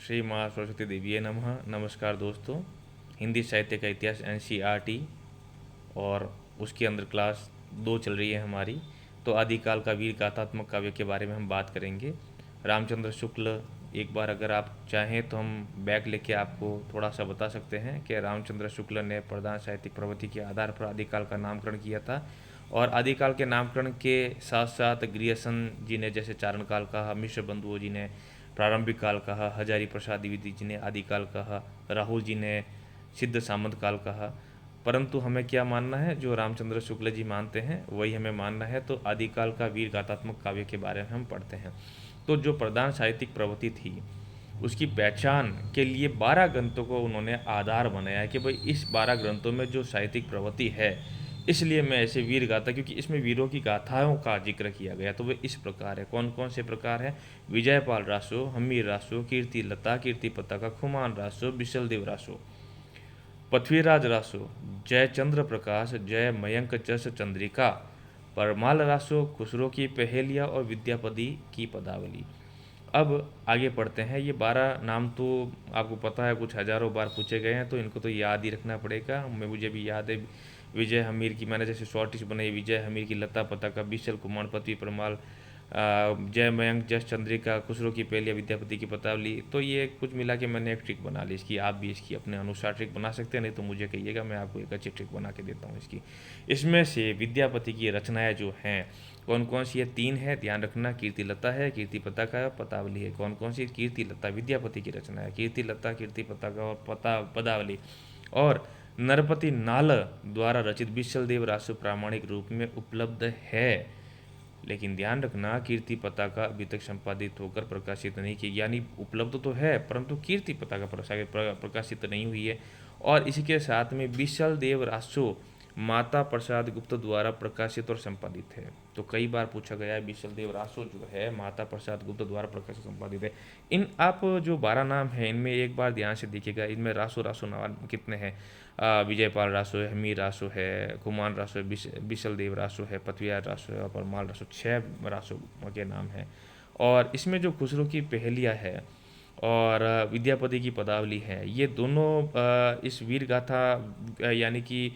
श्री माँ सरस्वती देवी नमः। नमस्कार दोस्तों, हिंदी साहित्य का इतिहास NCERT और उसके अंदर क्लास 2 चल रही है हमारी। तो आदिकाल का वीर गाथात्मक काव्य के बारे में हम बात करेंगे। रामचंद्र शुक्ल, एक बार अगर आप चाहें तो हम बैक लेके आपको थोड़ा सा बता सकते हैं कि रामचंद्र शुक्ल ने प्रधान साहित्यिक प्रवृत्ति के आधार पर आदिकाल का नामकरण किया था। और आदिकाल के नामकरण के साथ साथ ग्रियर्सन जी ने जैसे चारण काल कहा, मिश्र बंधुओं जी ने प्रारंभिक काल कहा, हजारी प्रसाद द्विवेदी जी ने आदिकाल कहा, राहुल जी ने सिद्ध सामंत काल कहा। परंतु हमें क्या मानना है, जो रामचंद्र शुक्ल जी मानते हैं वही हमें मानना है। तो आदिकाल का वीर गाथात्मक काव्य के बारे में हम पढ़ते हैं। तो जो प्रधान साहित्यिक प्रवृत्ति थी उसकी पहचान के लिए 12 ग्रंथों को उन्होंने आधार बनाया है कि भाई इस 12 ग्रंथों में जो साहित्यिक प्रवृत्ति है, इसलिए मैं ऐसे वीर गाथा, क्योंकि इसमें वीरों की गाथाओं का जिक्र किया गया। तो वे इस प्रकार है। कौन कौन से प्रकार है? विजयपाल रासो, हमीर रासो, कीर्ति लता, कीर्ति पताका, खुमान रासो, बिशलदेव रासो, पृथ्वीराज रासो, जय चंद्र प्रकाश, जय मयंक जस चंद्रिका, परमाल रासो, खुसरो की पहेलिया और विद्यापति की पदावली। अब आगे पढ़ते हैं। ये 12 नाम तो आपको पता है, कुछ हज़ारों बार पूछे गए हैं, तो इनको तो याद ही रखना पड़ेगा। मुझे भी याद है। विजय हमीर की मैंने जैसे शॉर्टिश बनाई, विजय हमीर की लता पताका, बिशल कुमार पति परमाल, जय मयंक जस चंद्रिका, खुसरो की पहेलिया, विद्यापति की पदावली। तो ये कुछ मिला के मैंने एक ट्रिक बना ली इसकी। आप भी इसकी अपने अनुसार ट्रिक बना सकते हैं, नहीं तो मुझे कहिएगा, मैं आपको एक अच्छी ट्रिक बना के देता हूँ इसकी। इसमें से विद्यापति की रचनाएं जो हैं कौन कौन सी है? 3 है, ध्यान रखना। कीर्ति लता है, कीर्ति पताका है, पदावली है। कौन कौन सी? कीर्ति लता विद्यापति की रचना है, कीर्ति लता, कीर्ति पताका और पदावली। और नरपति नाल द्वारा रचित बिशलदेव रासु प्रामाणिक रूप में उपलब्ध है। लेकिन ध्यान रखना, कीर्ति पताका अभी तक संपादित होकर प्रकाशित नहीं की, यानी उपलब्ध तो है परंतु कीर्ति पताका प्रकाशित नहीं हुई है। और इसी के साथ में बिशल देव रासो माता प्रसाद गुप्त द्वारा प्रकाशित और संपादित है। तो कई बार पूछा गया है, बिशल देव रासो जो है माता प्रसाद गुप्त द्वारा प्रकाशित संपादित है। इन आप जो 12 नाम हैं इनमें एक बार ध्यान से देखिएगा, इनमें रासो रासो नाम कितने हैं? विजयपाल रासो है, हमीर रासो है, कुमान रासो है, बिशल देव रासो है, पथवियार रासो है और परमाल रासो, 6 रासो के नाम हैं। और इसमें जो खुसरो की पहेलिया है और विद्यापति की पदावली है, ये दोनों इस वीर गाथा यानी कि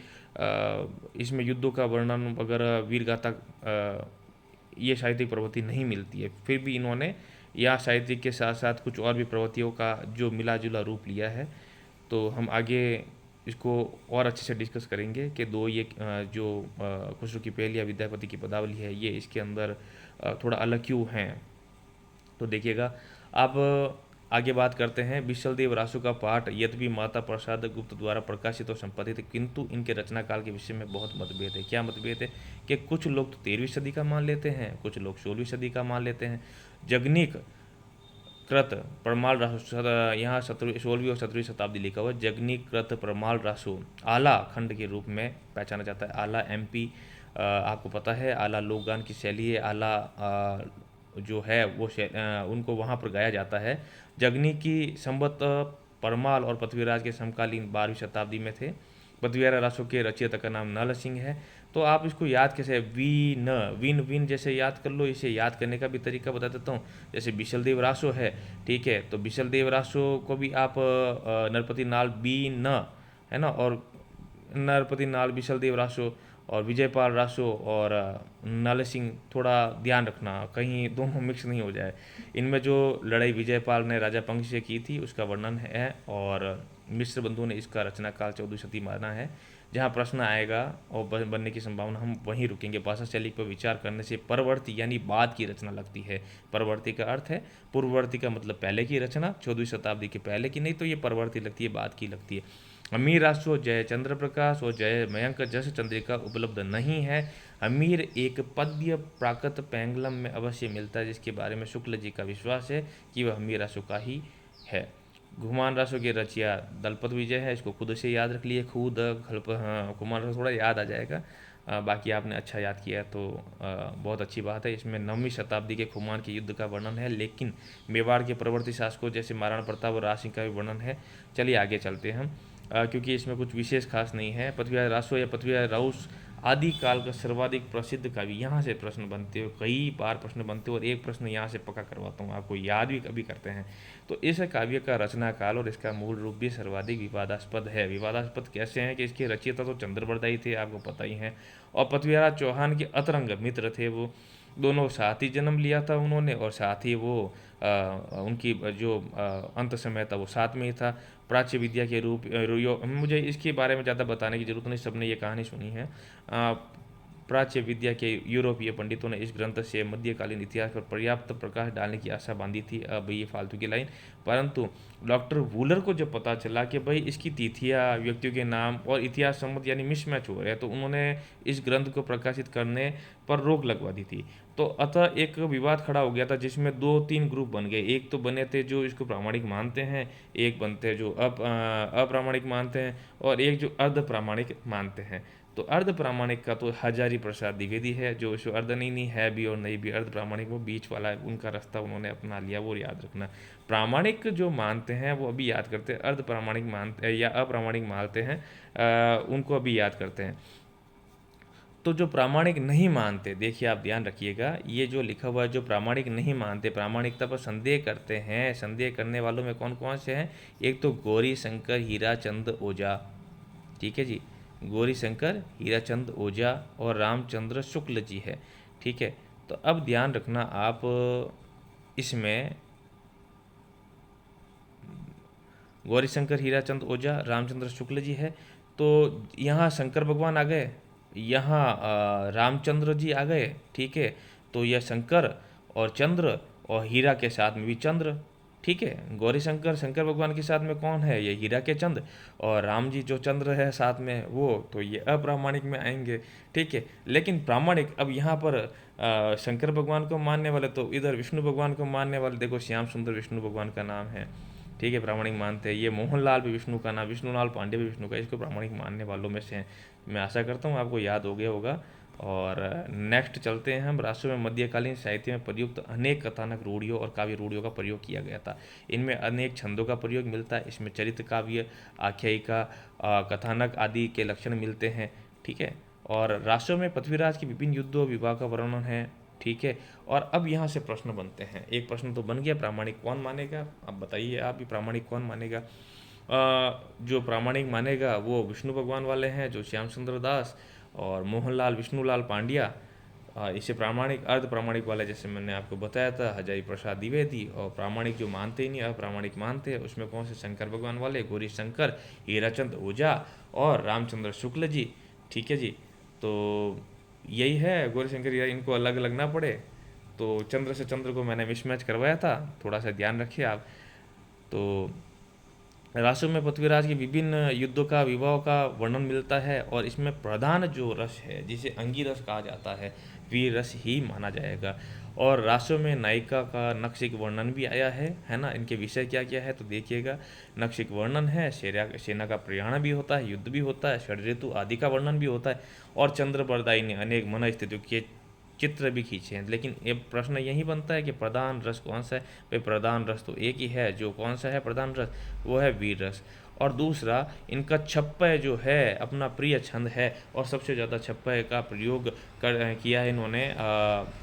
इसमें युद्धों का वर्णन वगैरह वीर गाथा ये साहित्यिक प्रवृत्ति नहीं मिलती है। फिर भी इन्होंने या साहित्य के साथ साथ कुछ और भी प्रवृत्तियों का जो मिला जुला रूप लिया है। तो हम आगे इसको और अच्छे से डिस्कस करेंगे कि दो ये जो खुसरो की पहेली या विद्यापति की पदावली है, ये इसके अंदर थोड़ा अलग क्यों हैं। तो देखिएगा, अब आगे बात करते हैं। बिशलदेव रासु का पाठ यद्यपि माता प्रसाद गुप्त द्वारा प्रकाशित और संपादित है, किंतु इनके रचना काल के विषय में बहुत मतभेद है। क्या मतभेद है? कि कुछ लोग तो 13वीं सदी का मान लेते हैं, कुछ लोग 16वीं सदी का मान लेते हैं। जगनिक कृत परमाल रासु, यहाँ 16वीं और 17वीं शताब्दी लिखा हुआ है। जगनिक कृत परमाल रासु आला खंड के रूप में पहचाना जाता है। आला MP आपको पता है, आला लोकगान की शैली है। आला जो है वो उनको वहाँ पर गाया जाता है। जगनी की संबत परमाल और पृथ्वीराज के समकालीन 12वीं शताब्दी में थे। पृथ्वीराज रासो के रचयिता का नाम नल सिंह है। तो आप इसको याद कैसे? विन विन जैसे याद कर लो। इसे याद करने का भी तरीका बता देता हूँ। जैसे बिशलदेव रासो है, ठीक है, तो बिशलदेव रासो को भी आप नरपति नाल बी न है ना, और नरपति नाल बिशलदेव रासो और विजयपाल रासो और नाले सिंह, थोड़ा ध्यान रखना कहीं दोनों मिक्स नहीं हो जाए। इनमें जो लड़ाई विजयपाल ने राजा पंख से की थी उसका वर्णन है, और मिश्र बंधु ने इसका रचना काल 14वीं सदी माना है। जहाँ प्रश्न आएगा और बनने की संभावना, हम वहीं रुकेंगे। भाषा शैली पर विचार करने से परवर्ती यानी बाद की रचना लगती है। परवर्ती का अर्थ है, पूर्ववर्ती का मतलब पहले की रचना, 14वीं शताब्दी के पहले की नहीं, तो ये परवर्ती लगती है, बाद की लगती है। हमीर रासो जय चंद्र प्रकाश और जय मयंक जस चंद्रिका उपलब्ध नहीं है। हमीर एक पद्य प्राकृत पैंगलम में अवश्य मिलता है, जिसके बारे में शुक्ल जी का विश्वास है कि वह हमीर रासो का ही है। घुमान रासो की रचिया दलपत विजय है, इसको खुद से याद रख लिए। खुद हाँ, घुमान रासो थोड़ा याद आ जाएगा। बाकी आपने अच्छा याद किया तो बहुत अच्छी बात है। इसमें 9वीं शताब्दी के खुमान के युद्ध का वर्णन है, लेकिन मेवाड़ के प्रवर्ती शासकों जैसे महाराणा प्रताप और राज सिंह का भी वर्णन है। चलिए आगे चलते हैं हम, क्योंकि इसमें कुछ विशेष खास नहीं है। पृथ्वीराज रासो या पृथ्वीराज राउस आदिकाल का सर्वाधिक प्रसिद्ध काव्य, यहाँ से प्रश्न बनते हो, कई बार प्रश्न बनते हो, और एक प्रश्न यहाँ से पक्का करवाता हूँ आपको, याद भी कभी करते हैं। तो इस काव्य का रचना काल और इसका मूल रूप भी सर्वाधिक विवादास्पद है। विवादास्पद कैसे हैं कि इसके रचयिता तो चंद्रबरदाई थे, आपको पता ही है, और पृथ्वीराज चौहान के अतरंग मित्र थे वो, दोनों साथ ही जन्म लिया था उन्होंने, और साथ ही वो उनकी जो अंत समय था वो साथ में ही था। प्राच्य विद्या के रूप मुझे इसके बारे में ज़्यादा बताने की जरूरत नहीं, सबने ये कहानी सुनी है। प्राच्य विद्या के यूरोपीय पंडितों ने इस ग्रंथ से मध्यकालीन इतिहास पर पर्याप्त प्रकाश डालने की आशा बांधी थी। अब ये फालतू की लाइन, परंतु डॉक्टर वूलर को जब पता चला कि भाई इसकी तिथियाँ, व्यक्तियों के नाम और इतिहास संबंध यानी मिसमैच हो रहे हैं, तो उन्होंने इस ग्रंथ को प्रकाशित करने पर रोक लगवा दी थी। तो अतः एक विवाद खड़ा हो गया था, जिसमें दो तीन ग्रुप बन गए। एक तो बने थे जो इसको प्रामाणिक मानते हैं, एक बनते हैं जो अप्रामाणिक मानते हैं, और एक जो अर्ध प्रामाणिक मानते हैं। तो अर्ध प्रामाणिक का तो हजारी प्रसाद द्विवेदी है, जो इसको अर्ध नहीं है भी और नहीं भी, अर्ध प्रामाणिक वो बीच वाला है, उनका रास्ता उन्होंने अपना लिया, वो याद रखना। प्रामाणिक जो मानते हैं वो अभी याद करते हैं, अर्ध प्रामाणिक मानते या अप्रामाणिक मानते हैं, उनको अभी याद करते हैं। तो जो प्रामाणिक नहीं मानते, देखिए आप ध्यान रखिएगा, ये जो लिखा हुआ है, जो प्रामाणिक नहीं मानते, प्रामाणिकता पर संदेह करते हैं, संदेह करने वालों में कौन कौन से हैं? एक तो गौरी शंकर हीराचंद ओझा, ठीक है जी, गौरी शंकर हीराचंद ओझा और रामचंद्र शुक्ल जी है, ठीक है। तो अब ध्यान रखना आप, इसमें गौरी शंकर हीराचंद ओझा, रामचंद्र शुक्ल जी है। तो यहाँ शंकर भगवान आ गए, यहाँ रामचंद्र जी आ गए, ठीक है। तो यह शंकर और चंद्र, और हीरा के साथ में भी चंद्र, ठीक है। गौरी शंकर, शंकर भगवान के साथ में कौन है? ये हीरा के चंद्र, और राम जी जो चंद्र है साथ में वो, तो ये अप्रामाणिक में आएंगे, ठीक है। लेकिन प्रामाणिक, अब यहाँ पर शंकर भगवान को मानने वाले, तो इधर विष्णु भगवान को मानने वाले, देखो श्याम सुंदर विष्णु भगवान का नाम है, ठीक है, प्रामाणिक मानते हैं। ये मोहनलाल भी विष्णु का नाम, विष्णुलाल पांडे भी विष्णु का, इसको प्रामाणिक मानने वालों में से हैं। मैं आशा करता हूँ आपको याद हो गया होगा। और नेक्स्ट चलते हैं हम, राष्ट्र में मध्यकालीन साहित्य में प्रयुक्त अनेक कथानक रूढ़ियों और काव्य रूढ़ियों का प्रयोग किया गया था। इनमें अनेक छंदों का प्रयोग मिलता है, इसमें चरित्र काव्य, आख्यायिका, कथानक आदि के लक्षण मिलते हैं, ठीक है। और राष्ट्रों में पृथ्वीराज के विभिन्न युद्धों विवाह का वर्णन है, ठीक है। और अब यहाँ से प्रश्न बनते हैं, एक प्रश्न तो बन गया, प्रामाणिक कौन मानेगा? अब बताइए आप भी, प्रामाणिक कौन मानेगा? जो प्रामाणिक मानेगा वो विष्णु भगवान वाले हैं, जो श्याम सुंदर दास और मोहनलाल विष्णुलाल पांड्या। इसे प्रामाणिक, अर्ध प्रामाणिक वाले जैसे मैंने आपको बताया था, हजारी प्रसाद द्विवेदी। और प्रामाणिक जो मानते ही नहीं, अप्रामाणिक मानते हैं, उसमें कौन से? शंकर भगवान वाले, गौरी शंकर हीराचंद ओझा और रामचंद्र शुक्ल जी, ठीक है जी। तो यही है, गौरी शंकर हीरा, इनको अलग अलग ना पड़े। तो चंद्र से चंद्र को मैंने मिसमैच करवाया था, थोड़ा सा ध्यान रखिए आप। तो राष्ट्र में पृथ्वीराज के विभिन्न युद्धों का, विवाहों का वर्णन मिलता है, और इसमें प्रधान जो रस है, जिसे अंगी रस कहा जाता है, वीर रस ही माना जाएगा। और राष्ट्रों में नायिका का नक्शिक वर्णन भी आया है ना। इनके विषय क्या क्या है तो देखिएगा, नक्शिक वर्णन है, सेना का प्रयाण भी होता है, युद्ध भी होता है, षड्ऋतु आदि का वर्णन भी होता है, और चंद्रबरदाई ने अनेक मन स्थितियों के चित्र भी खींचे हैं। लेकिन ये प्रश्न यही बनता है कि प्रधान रस कौन सा है? भाई प्रधान रस तो एक ही है, जो कौन सा है प्रधान रस? वो है वीर रस। और दूसरा, इनका छप्पय जो है अपना प्रिय छंद है, और सबसे ज़्यादा छप्पय का प्रयोग किया है इन्होंने,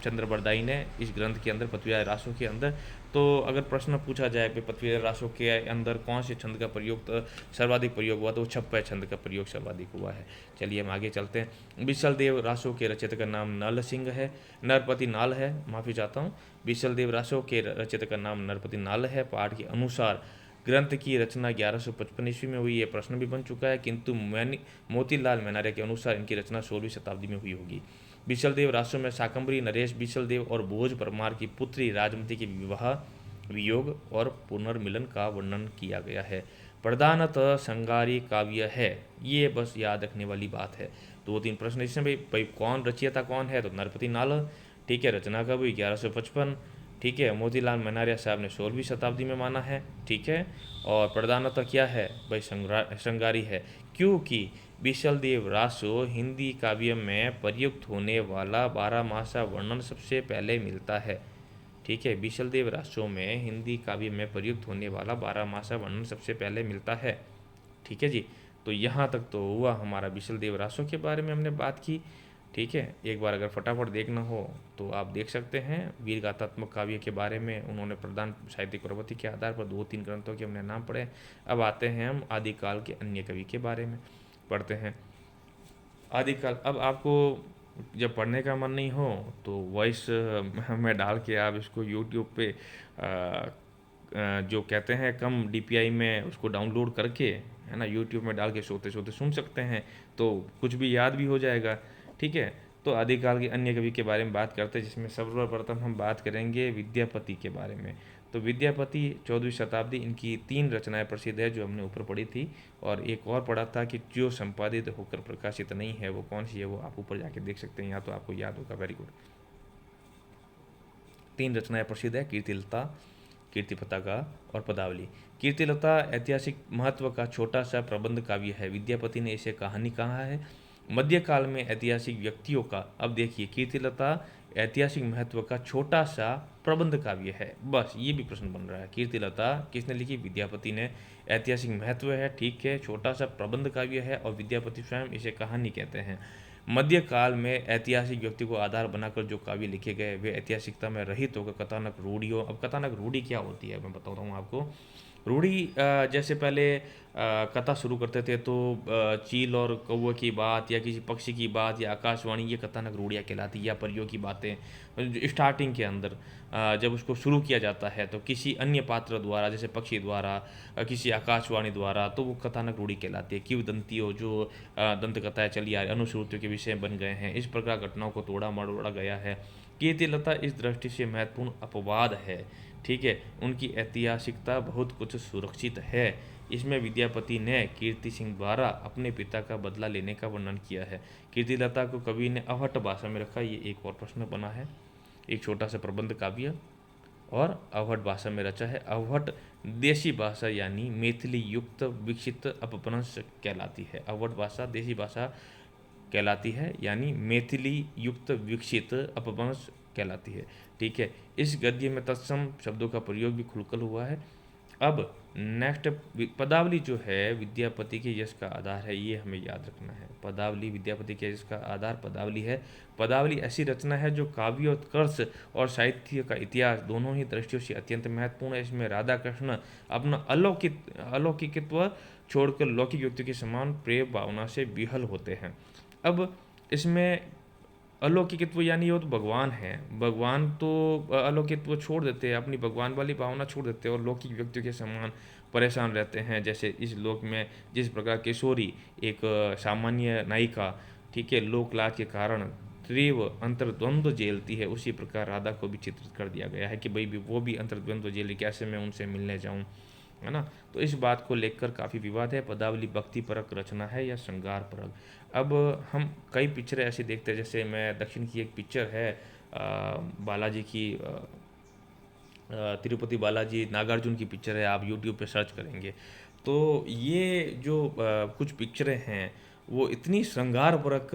चंद्रबरदाई ने, इस ग्रंथ के अंदर, पृथ्वीराज रासों के अंदर। तो अगर प्रश्न पूछा जाए कि पृथ्वीराज रासों के अंदर कौन से छंद का प्रयोग सर्वाधिक प्रयोग हुआ, तो वो छप्पय छंद का प्रयोग सर्वाधिक हुआ है। चलिए हम आगे चलते हैं। बिसल देव रासों के रचयिता का नाम नल सिंह है, नरपति नाल है, माफ़ी चाहता हूँ। बिसल देव रासों के रचयिता का नाम नरपति नाल है। पाठ के अनुसार ग्रंथ की रचना 1155 ईस्वी में हुई, ये प्रश्न भी बन चुका है, किंतु मोतीलाल मेनारे के अनुसार इनकी रचना 16वीं शताब्दी में हुई होगी। बिसल देव रासों में शाकंभरी नरेश बिसल देव और भोज परमार की पुत्री राजमती के विवाह, वियोग और पुनर्मिलन का वर्णन किया गया है। प्रधानतः संगारी काव्य है, ये बस याद रखने वाली बात है। दो तीन प्रश्न इसमें भाई कौन रचयिता कौन है, तो नरपति नाल, ठीक है। रचना कब हुई? 1155, ठीक है। मोतीलाल मनारिया साहब ने 16वीं शताब्दी में माना है, ठीक है। और प्रधानतः क्या है भाई? श्रृंगारी है, क्योंकि बिसल देव रासो हिंदी काव्य में प्रयुक्त होने वाला 12मासा वर्णन सबसे पहले मिलता है, ठीक है। बिसल देव रासो में हिंदी काव्य में प्रयुक्त होने वाला 12मासा वर्णन सबसे पहले मिलता है, ठीक है जी। तो यहाँ तक तो हुआ हमारा बिसल देव रासो के बारे में हमने बात की। ठीक है, एक बार अगर फटाफट देखना हो तो आप देख सकते हैं। वीर गाथात्मक काव्य के बारे में उन्होंने प्रदान साहित्यिक प्रवृत्ति के आधार पर 2-3 ग्रंथों के हमने नाम पढ़े। अब आते हैं हम आदिकाल के अन्य कवि के बारे में पढ़ते हैं। आदिकाल, अब आपको जब पढ़ने का मन नहीं हो तो वॉइस में डाल के आप इसको यूट्यूब पे जो कहते हैं कम डीपीआई में उसको डाउनलोड करके, है ना, यूट्यूब में डाल के सोते सोते सुन सकते हैं, तो कुछ भी याद भी हो जाएगा। ठीक है, तो आदिकाल के अन्य कवि के बारे में बात करते हैं, जिसमें सर्वप्रथम हम बात करेंगे विद्यापति के बारे में। तो विद्यापति 14वीं शताब्दी, इनकी 3 रचनाएं प्रसिद्ध है जो हमने ऊपर पढ़ी थी, और एक और पढ़ा था कि जो संपादित होकर प्रकाशित नहीं है वो कौन सी है, वो आप ऊपर जाके देख सकते हैं, या तो आपको याद होगा। Very good. 3 रचनाएं प्रसिद्ध है, कीर्तिलता, कीर्तिपताका और पदावली। कीर्तिलता ऐतिहासिक महत्व का छोटा सा प्रबंध काव्य है। विद्यापति ने इसे कहानी कहा है। मध्यकाल में ऐतिहासिक व्यक्तियों का, अब देखिए, कीर्तिलता ऐतिहासिक महत्व का छोटा सा प्रबंध काव्य है। बस ये भी प्रश्न बन रहा है, कीर्तिलता किसने लिखी? विद्यापति ने। ऐतिहासिक महत्व है, ठीक है, छोटा सा प्रबंध काव्य है, और विद्यापति स्वयं इसे कहानी कहते हैं। मध्यकाल में ऐतिहासिक व्यक्ति को आधार बनाकर जो काव्य लिखे गए वे ऐतिहासिकता में रहित होकर कथानक रूढ़ियों, अब कथानक रूढ़ी क्या होती है मैं बताता हूँ आपको। रूढ़ी जैसे पहले कथा शुरू करते थे तो चील और कौवे की बात या किसी पक्षी की बात या आकाशवाणी, ये कथानक रूढ़ियाँ कहलाती, या परियों की बातें स्टार्टिंग के अंदर जब उसको शुरू किया जाता है तो किसी अन्य पात्र द्वारा, जैसे पक्षी द्वारा, किसी आकाशवाणी द्वारा, तो वो कथानक रूढ़ी कहलाती है। किंवदंतियों जो दंत कथाएँ चली आ रही, अनुश्रुतियों के विषय बन गए हैं, इस प्रकार घटनाओं को तोड़ा मरोड़ा गया है। कीर्तिलता इस दृष्टि से महत्वपूर्ण अपवाद है। ठीक है, उनकी ऐतिहासिकता बहुत कुछ सुरक्षित है। इसमें विद्यापति ने कीर्ति सिंह द्वारा अपने पिता का बदला लेने का वर्णन किया है। कीर्तिलता को कवि ने अवहट भाषा में रखा, ये एक और प्रश्न बना है। एक छोटा सा प्रबंध काव्य और अवहट भाषा में रचा है। अवहट देसी भाषा यानी मैथिली युक्त विकसित अपभ्रंश कहलाती है। अवहट भाषा देसी भाषा कहलाती है, यानी मैथिली युक्त विकसित अपभ्रंश कहलाती है। ठीक है, इस गद्य में तत्सम शब्दों का प्रयोग भी खुलकर हुआ है। अब नेक्स्ट, पदावली जो है विद्यापति के यश का आधार है, ये हमें याद रखना है। पदावली विद्यापति के यश का आधार पदावली है। पदावली ऐसी रचना है जो काव्योत्कर्ष और साहित्य का इतिहास दोनों ही दृष्टियों से अत्यंत महत्वपूर्ण है। इसमें राधा कृष्ण अपना अलौकिकत्व छोड़कर लौकिक व्यक्ति के समान प्रेम भावना से विहल होते हैं। अब इसमें अलौकिकत्व यानी वो तो भगवान है, भगवान तो अलौकिकत्व छोड़ देते हैं, अपनी भगवान वाली भावना छोड़ देते हैं और लौकिक व्यक्तियों के समान परेशान रहते हैं। जैसे इस लोक में जिस प्रकार किशोरी एक सामान्य नायिका, ठीक है, लोकलाज के कारण तीव्र अंतर्द्वंद्व झेलती है, उसी प्रकार राधा को भी चित्रित कर दिया गया है कि भाई भी वो भी अंतर्द्वंद्व झेली, कैसे मैं उनसे मिलने जाऊँ, है ना। तो इस बात को लेकर काफ़ी विवाद है। पदावली भक्ति परक रचना है या श्रृंगार परक। अब हम कई पिक्चरें ऐसी देखते हैं, जैसे मैं दक्षिण की एक पिक्चर है बालाजी की, तिरुपति बालाजी, नागार्जुन की पिक्चर है, आप यूट्यूब पे सर्च करेंगे तो ये जो कुछ पिक्चरें हैं वो इतनी श्रृंगारपरक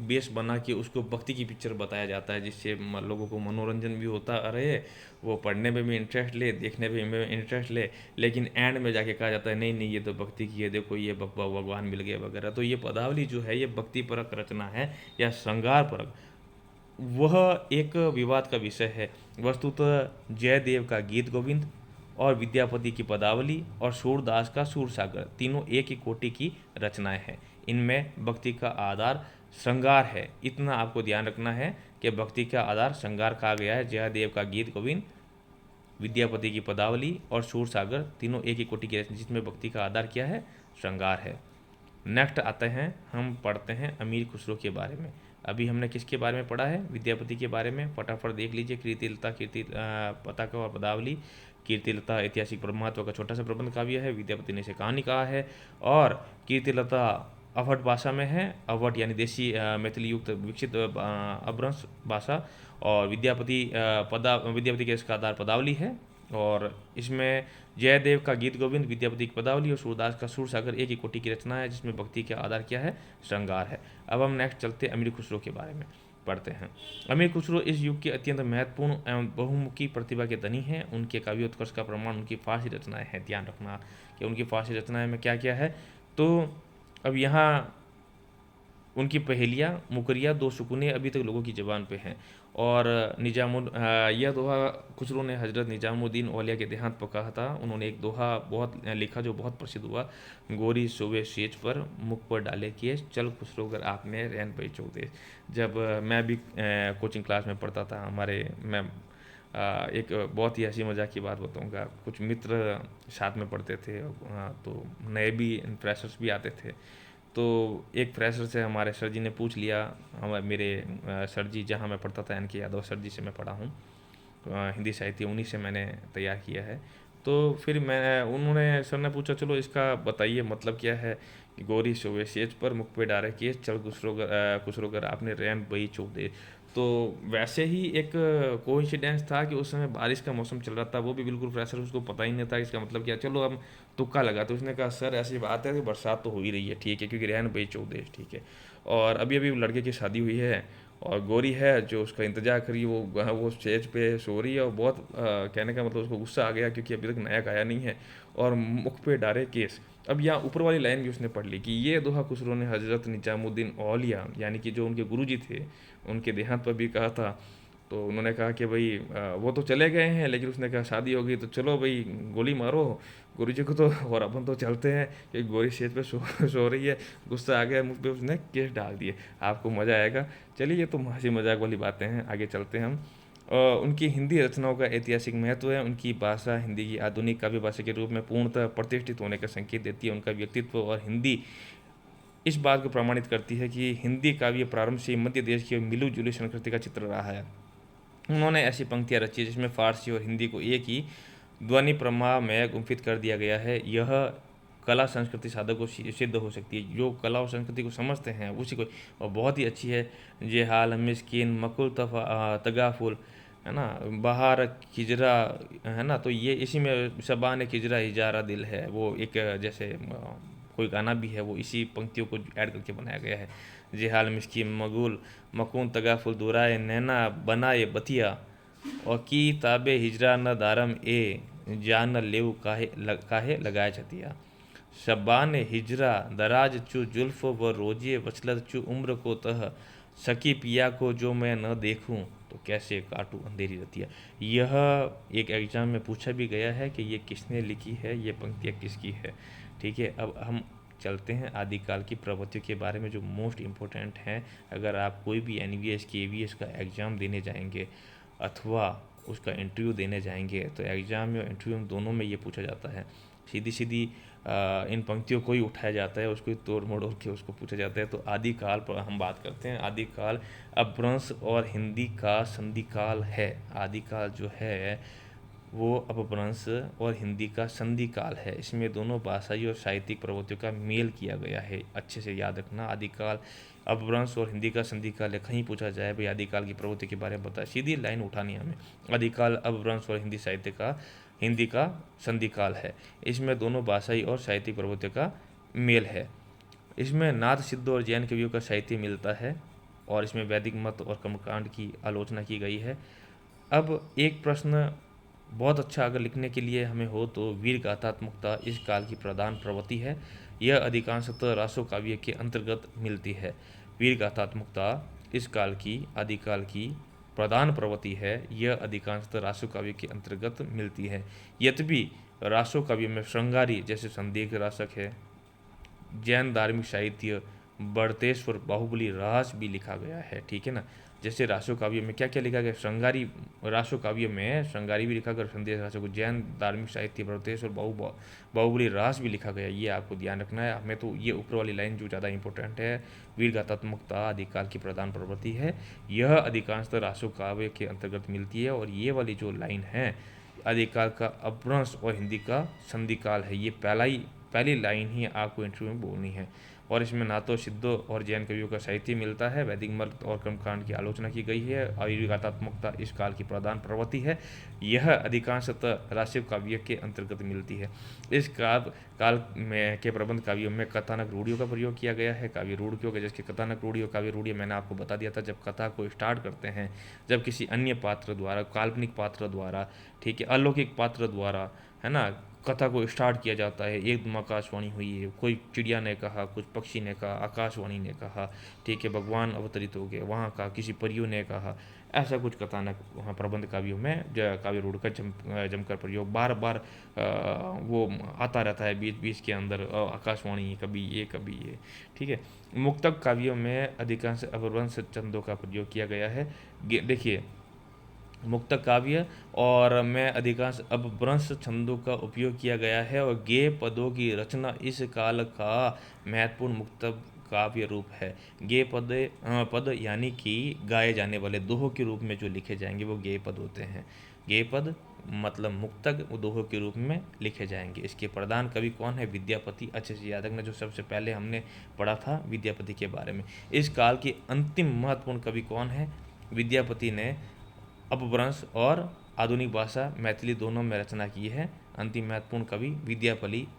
बेस बना के उसको भक्ति की पिक्चर बताया जाता है, जिससे लोगों को मनोरंजन भी होता रहे, वो पढ़ने में भी इंटरेस्ट ले, देखने में इंटरेस्ट ले, लेकिन एंड में जाके कहा जाता है नहीं नहीं ये तो भक्ति की है, देखो ये भगवान मिल गए वगैरह। तो ये पदावली जो है ये भक्ति परक रचना है या श्रृंगार परक, वह एक विवाद का विषय है। वस्तुतः जयदेव का गीत गोविंद और विद्यापति की पदावली और सूरदास का सूरसागर तीनों एक ही कोटि की रचनाएं हैं। इनमें भक्ति का आधार श्रृंगार है। इतना आपको ध्यान रखना है कि भक्ति का आधार श्रृंगार कहा गया है। जयदेव का गीत गोविंद, विद्यापति की पदावली और सूरसागर तीनों एक ही कोटि की रचना, जिसमें भक्ति का आधार क्या है? श्रृंगार है। नेक्स्ट आते हैं, हम पढ़ते हैं अमीर खुसरो के बारे में। अभी हमने किसके बारे में पढ़ा है? विद्यापति के बारे में। फटाफट देख लीजिए। कीर्तिलता, पताका और पदावली। कीर्तिलता ऐतिहासिक महत्व का छोटा सा प्रबंध काव्य है, विद्यापति ने इसे कहानी कहा है। और कीर्तिलता अवहट भाषा में है, अवहट यानी देसी मैथिली युक्त विकसित अपभ्रंश भाषा। और विद्यापति के इसका आधार पदावली है, और इसमें जयदेव का गीत गोविंद, विद्यापति की पदावली और सूरदास का सूरसागर एक ही कोटि की रचना है, जिसमें भक्ति का आधार क्या है? श्रृंगार है। अब हम नेक्स्ट चलते अमीर खुसरो के बारे में पढ़ते हैं। अमीर खुसरो इस युग के अत्यंत महत्वपूर्ण एवं बहुमुखी प्रतिभा के धनी हैं। उनके काव्योत्कर्ष का प्रमाण उनकी फारसी रचनाएं हैं। ध्यान रखना कि उनकी फारसी रचनाएं में क्या क्या है। तो अब यहाँ उनकी पहेलियाँ, मुकरियाँ, दो सुकूनें अभी तक लोगों की ज़बान पे हैं। और यह दोहा खुसरो ने हज़रत निज़ामुद्दीन औलिया के देहांत पर कहा था। उन्होंने एक दोहा बहुत लिखा जो बहुत प्रसिद्ध हुआ, गोरी सोवे सेज पर मुख पर डाले केस, चल खुसरो अगर आपने रैन पे चौदे। जब मैं भी कोचिंग क्लास में पढ़ता था, मैं एक बहुत ही हंसी मजाक की बात बताऊंगा। कुछ मित्र साथ में पढ़ते थे, तो नए भी फ्रेशर्स भी आते थे। तो एक फ्रेशर से हमारे सर जी ने पूछ लिया, मेरे सर जी जहाँ मैं पढ़ता था, एन के यादव सर जी से मैं पढ़ा हूँ, हिंदी साहित्य उन्हीं से मैंने तैयार किया है। तो फिर उन्होंने सर ने पूछा, चलो इसका बताइए मतलब क्या है कि गोरी सोवे सेज पर मुख पे डारे केस, चल खुसरो कर आपने रैन बई चो दे। तो वैसे ही एक कोइंसिडेंस था कि उस समय बारिश का मौसम चल रहा था, वो भी बिल्कुल फ्रेशर, उसको पता ही नहीं था इसका मतलब क्या। चलो हम तुक्का लगा, तो उसने कहा सर ऐसी बात है कि बरसात तो हो ही रही है, ठीक है, क्योंकि रैन बई चो दे, ठीक है। और अभी अभी लड़के की शादी हुई है, और गोरी है जो उसका इंतजार करी, वो स्टेज पे सो रही है, और बहुत कहने का मतलब उसको गुस्सा आ गया क्योंकि अभी तक नायक आया नहीं है, और मुख पे डारे केस। अब यहाँ ऊपर वाली लाइन भी उसने पढ़ ली कि ये दोहा खुसरो ने हज़रत निजामुद्दीन औलिया, यानी कि जो उनके गुरुजी थे, उनके देहांत पर भी कहा था। तो उन्होंने कहा कि भाई वो तो चले गए हैं, लेकिन उसने कहा शादी होगी तो चलो भाई गोली मारो गुरु जी को, तो और अपन तो चलते हैं कि गोरी स्टेज पे सो रही है। गुस्सा आ गया मुझ पे, उसने केस डाल दिए। आपको मज़ा आएगा। चलिए, ये तो हंसी मजाक वाली बातें हैं, आगे चलते हैं हम। उनकी हिंदी रचनाओं का ऐतिहासिक महत्व है। उनकी भाषा हिंदी की आधुनिक काव्य भाषा के रूप में पूर्णतः प्रतिष्ठित होने का संकेत देती है। उनका व्यक्तित्व और हिंदी इस बात को प्रमाणित करती है कि हिंदी काव्य प्रारंभ से मध्य देश की मिलू जुली संस्कृति का चित्र रहा है। उन्होंने ऐसी पंक्तियाँ रची जिसमें फारसी और हिंदी को एक ही ध्वनि प्रवाह में गुम्फित कर दिया गया है। यह कला संस्कृति साधक को सिद्ध हो सकती है। जो कला और संस्कृति को समझते हैं उसी को, और बहुत ही अच्छी है। ये हाल मिस्किन मकुल तगाफुल, है ना, बहार खिजरा, है ना, तो ये इसी में शबान खिजरा इजारा दिल है, वो एक जैसे कोई गाना भी है, वो इसी पंक्तियों को ऐड करके बनाया गया है। जे हाल मिस्किन मगुल मकून तगाफुल दुराए नैना बनाए बतिया, और की ताबे हिजरा न दारम ए जान लेव काहे लगाए छतिया। शबान हिजरा दराज चु जुल्फ व रोजे वचलत चु उम्र को तह, सकी पिया को जो मैं न देखूं तो कैसे काटूं अंधेरी रतिया। यह एक एग्जाम में पूछा भी गया है कि ये किसने लिखी है, ये पंक्तियाँ किसकी है। ठीक है, अब हम चलते हैं आदिकाल की प्रवृत्तियों के बारे में, जो मोस्ट इम्पोर्टेंट हैं। अगर आप कोई भी एनवीएस केवीएस का एग्ज़ाम देने जाएंगे अथवा उसका इंटरव्यू देने जाएंगे, तो एग्ज़ाम में और इंटरव्यू में दोनों में ये पूछा जाता है। सीधी सीधी इन पंक्तियों को ही उठाया जाता है, उसको ही तोड़ मड़ोड़ के उसको पूछा जाता है। तो आदिकाल पर हम बात करते हैं। आदिकाल अपभ्रंश और हिंदी का संधिकाल है। आदिकाल जो है वो अपभ्रंश और हिंदी का संधिकाल है। इसमें दोनों भाषाई और साहित्यिक प्रवृत्तियों का मेल किया गया है। अच्छे से याद रखना, आदिकाल अपभ्रंश और हिंदी का संधिकाल है। कहीं पूछा जाए भाई आदिकाल की प्रवृत्ति के बारे में बताए, सीधी लाइन उठानी है हमें। आदिकाल अपभ्रंश और हिंदी का संधिकाल है। इसमें दोनों भाषाई और साहित्यिक प्रवृत्तियों का मेल है। इसमें नाथ सिद्ध और जैन कवियों का साहित्य मिलता है, और इसमें वैदिक मत और कर्मकांड की आलोचना की गई है। अब एक प्रश्न बहुत अच्छा अगर लिखने के लिए हमें हो तो वीर गाथात्मकता इस काल की प्रधान प्रवृत्ति है। यह अधिकांशतः रासो काव्य के अंतर्गत मिलती है। वीर गाथात्मकता इस काल की आदिकाल की प्रधान प्रवृत्ति है। यह अधिकांशतः रासो काव्य के अंतर्गत मिलती है। यद्यपि रासो काव्य में श्रृंगारी जैसे संदेह रासक है, जैन धार्मिक साहित्य बड़तेश्वर बाहुबली रास भी लिखा गया है। ठीक है ना, जैसे रासो काव्य में क्या क्या लिखा गया, श्रृंगारी, रासो काव्य में श्रृंगारी भी लिखा गया, संदेश रासो को, जैन धार्मिक साहित्य बड़तेश्वर बाहुबली रास भी लिखा गया। ये आपको ध्यान रखना है। हमें तो ये ऊपर वाली लाइन जो ज़्यादा इंपॉर्टेंट है, वीर गाथात्मकता आदिकाल की प्रधान प्रवृत्ति है। यह अधिकांशतः रासो काव्य के अंतर्गत मिलती है। और ये वाली जो लाइन है, आदिकाल का अपभ्रंश और हिंदी का संधिकाल है, ये पहली लाइन ही आपको इंटरव्यू में बोलनी है। और इसमें ना तो सिद्धों और जैन कवियों का साहित्य मिलता है, वैदिक मत और कर्मकांड की आलोचना की गई है। आयुर्वेद गाथात्मकता इस काल की प्रधान प्रवृत्ति है। यह अधिकांशतः राशिव काव्य के अंतर्गत मिलती है। इस काल में के प्रबंध काव्यों में कथानक रूढ़ियों का प्रयोग किया गया है। काव्य रूढ़ियों के जैसे कथानक रूढ़ी और काव्य रूढ़ी मैंने आपको बता दिया था। जब कथा को स्टार्ट करते हैं, जब किसी अन्य पात्र द्वारा, काल्पनिक पात्र द्वारा, ठीक है, अलौकिक पात्र द्वारा, है ना, कथा को स्टार्ट किया जाता है। एकदम आकाशवाणी हुई है, कोई चिड़िया ने कहा, कुछ पक्षी ने कहा, आकाशवाणी ने कहा, ठीक है, भगवान अवतरित हो गए, वहाँ का किसी परियों ने कहा। ऐसा कुछ कथानक वहाँ प्रबंध काव्यों में काव्य रूढ़ का जमकर प्रयोग बार बार वो आता रहता है बीच बीच के अंदर, आकाशवाणी कभी ये कभी ये, ठीक है। मुक्तक काव्यों में अधिकांश अपभ्रंश छंदों का प्रयोग किया गया है। देखिए, मुक्तक काव्य और में अधिकांश अपभ्रंश छंदों का उपयोग किया गया है और गेय पदों की रचना इस काल का महत्वपूर्ण मुक्तक काव्य रूप है। गेय पद यानी कि गाए जाने वाले दोहों के रूप में जो लिखे जाएंगे वो गेय पद होते हैं। गेय पद मतलब मुक्तक दोहों के रूप में लिखे जाएंगे। इसके प्रधान कवि कौन है? विद्यापति। अच्छे से याद रखना, जो सबसे पहले हमने पढ़ा था विद्यापति के बारे में। इस काल की अंतिम महत्वपूर्ण कवि कौन है? विद्यापति ने अपभ्रंश और आधुनिक भाषा मैथिली दोनों में रचना की है। अंतिम महत्वपूर्ण कवि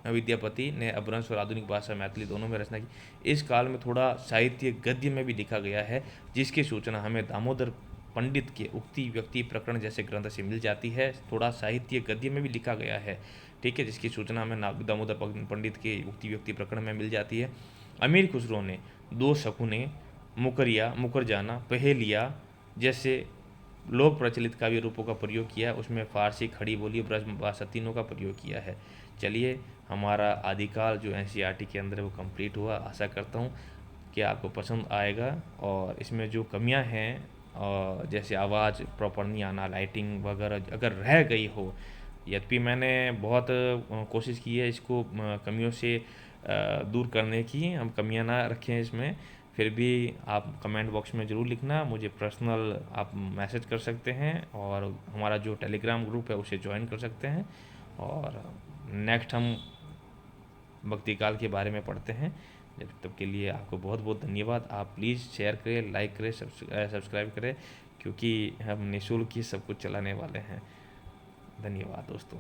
विद्यापति ने अपभ्रंश और आधुनिक भाषा मैथिली दोनों में रचना की। इस काल में थोड़ा साहित्य गद्य में भी लिखा गया है, जिसकी सूचना हमें दामोदर पंडित के उक्ति व्यक्ति प्रकरण जैसे ग्रंथ से मिल जाती है। थोड़ा साहित्य गद्य में भी लिखा गया है, ठीक है, जिसकी सूचना हमें दामोदर पंडित के उक्ति व्यक्ति प्रकरण में मिल जाती है। अमीर खुसरो ने दो शकुने, मुकरिया, मुकर जाना, पहेलिया जैसे लोक प्रचलित काव्य रूपों का प्रयोग किया है। उसमें फारसी, खड़ी बोली, ब्रजभाषा तीनों का प्रयोग किया है। चलिए, हमारा आदिकाल जो एनसीईआरटी के अंदर है वो कंप्लीट हुआ। आशा करता हूँ कि आपको पसंद आएगा और इसमें जो कमियां हैं जैसे आवाज़ प्रॉपर नहीं आना, लाइटिंग वगैरह अगर रह गई हो, यद्यपि मैंने बहुत कोशिश की है इसको कमियों से दूर करने की, हम कमियां ना रखें इसमें, फिर भी आप कमेंट बॉक्स में ज़रूर लिखना। मुझे पर्सनल आप मैसेज कर सकते हैं और हमारा जो टेलीग्राम ग्रुप है उसे ज्वाइन कर सकते हैं। और नेक्स्ट हम भक्ति काल के बारे में पढ़ते हैं। जब तक के लिए आपको बहुत बहुत धन्यवाद। आप प्लीज़ शेयर करें, लाइक करें, सब्सक्राइब करें, क्योंकि हम निःशुल्क ही सब कुछ चलाने वाले हैं। धन्यवाद दोस्तों।